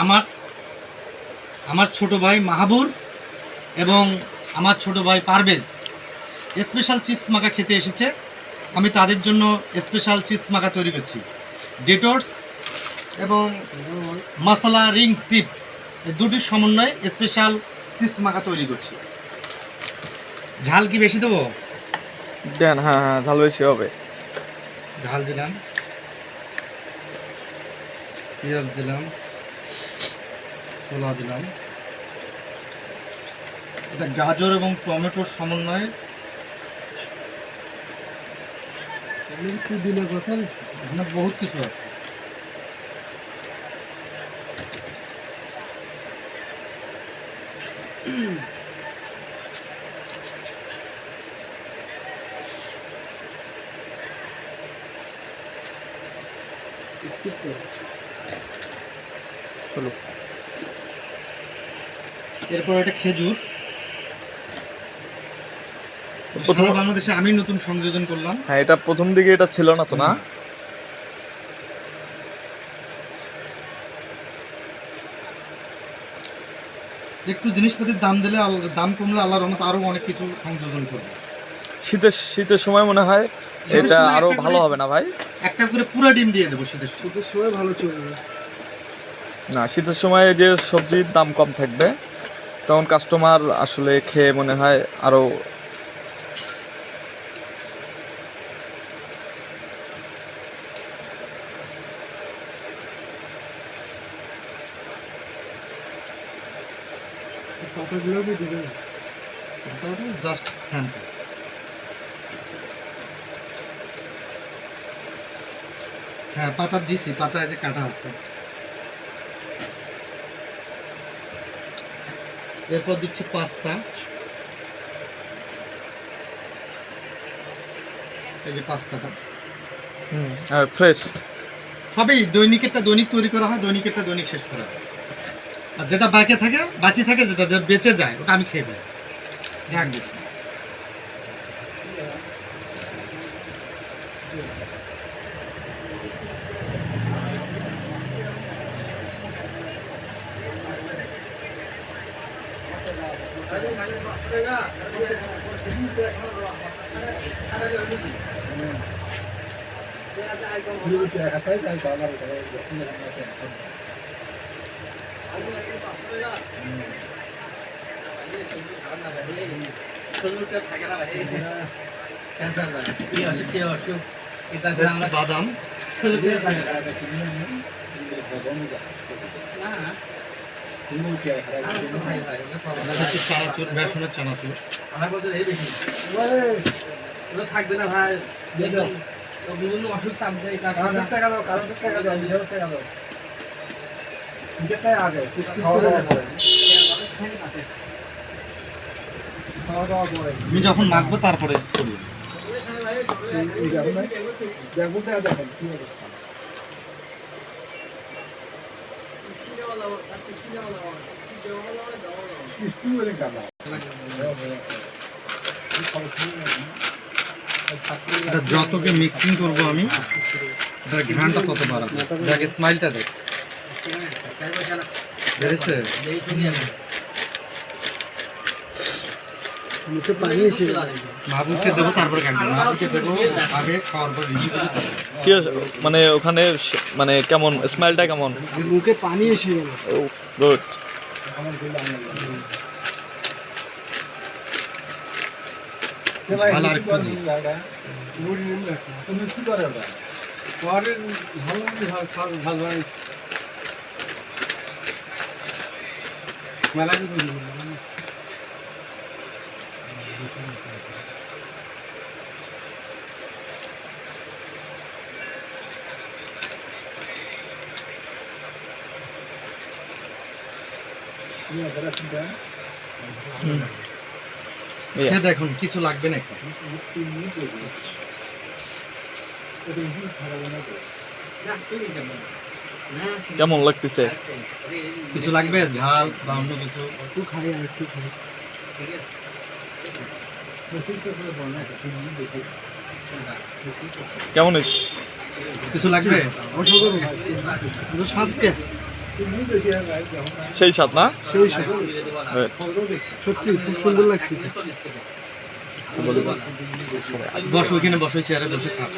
আমার আমার ছোট ভাই মাহাবুর এবং আমার ছোট ভাই পারভেজ স্পেশাল চিপস মাখা খেতে এসেছে। আমি তাদের জন্য স্পেশাল চিপস মাখা তৈরি করছি। ডেটর্স এবং মশলা রিং চিপস এই দুটির সমন্বয়ে স্পেশাল চিপস মাখা তৈরি করছি। ঝাল কি বেশি দেবো? দেন, হ্যাঁ হ্যাঁ, ঝাল বেশি হবে। ঝাল দিলাম, পেঁয়াজ দিলাম, ছোলা দিলাম। এটা গাজর এবং টমেটোর সমন্বয়ে এখানে বহুত কিছু আছে। চলো, এরপর এটা খেজুর। প্রথম বাংলাদেশে আমি নতুন সংযোজন করলাম। হ্যাঁ, এটা প্রথম দিকে এটা ছিল না তো, না? একটু জিনিসপাতির দাম দিলে দাম কমলে আল্লাহর রহমতে আরো অনেক কিছু সংযোজন করবে। শীতের সময় মনে হয় এটা আরো ভালো হবে না ভাই? একটা করে পুরা ডিম দিয়ে দেবো। শীতের সময় ভালো চলবে না, শীতের সময় যে সবজির দাম কম থাকবে তখন কাস্টমার আসলে খেয়ে মনে হয় আরো পাতাগুলো কি দিবেন? পাতাটা জাস্ট স্যাম্পল। হ্যাঁ, পাতা দিছি, পাতা এই যে কাটা আছে। এরপর দিচ্ছি পাস্তা। এই যে পাস্তাটা ফ্রেশ। সবই দৈনিকেরটা দৈনিক তৈরি করা হয়, দৈনিকেরটা দৈনিক শেষ করা হয়। আর যেটা বাকি থাকে যেটা বেঁচে যায় ওটা আমি খেয়ে ফেলি। ঝাঁক বেশি। বাদাম, চানাচুর, বেসনের চানাচুর। থাকবে না ভাই, বিভিন্ন অসুখ থাকবে। আমি যখন মাখবো তারপরে করি। এটা যতকে মিক্সিং করবো আমি, এটার ঘ্রাণটা তত বাড়াবো। দেখ স্মাইলটা দেখ, বেড়েছে। মাহবুবকে দেবো, তারপরে কাটবো। মাহবুবকে দেবো আগে, খাওয়ার পর রিভিউ করি। কি মানে ওখানে মানে কেমন স্মেলটা কেমন? মুখে পানি এসে গেল। গুড। দেখুন কিছু লাগবে নাকি? কেমন লাগতেছে? কিছু লাগবে ঝাল বা অন্য কিছু? একটু খাই, আর একটু খাই। কেমন হয়েছে? কিছু লাগবে? স্বাদ কে? সেই সাথ না সেই সাথে Right. সত্যি খুব সুন্দর লাগছে। বসো, ওইখানে বসো, চেয়ারে বসে খাও।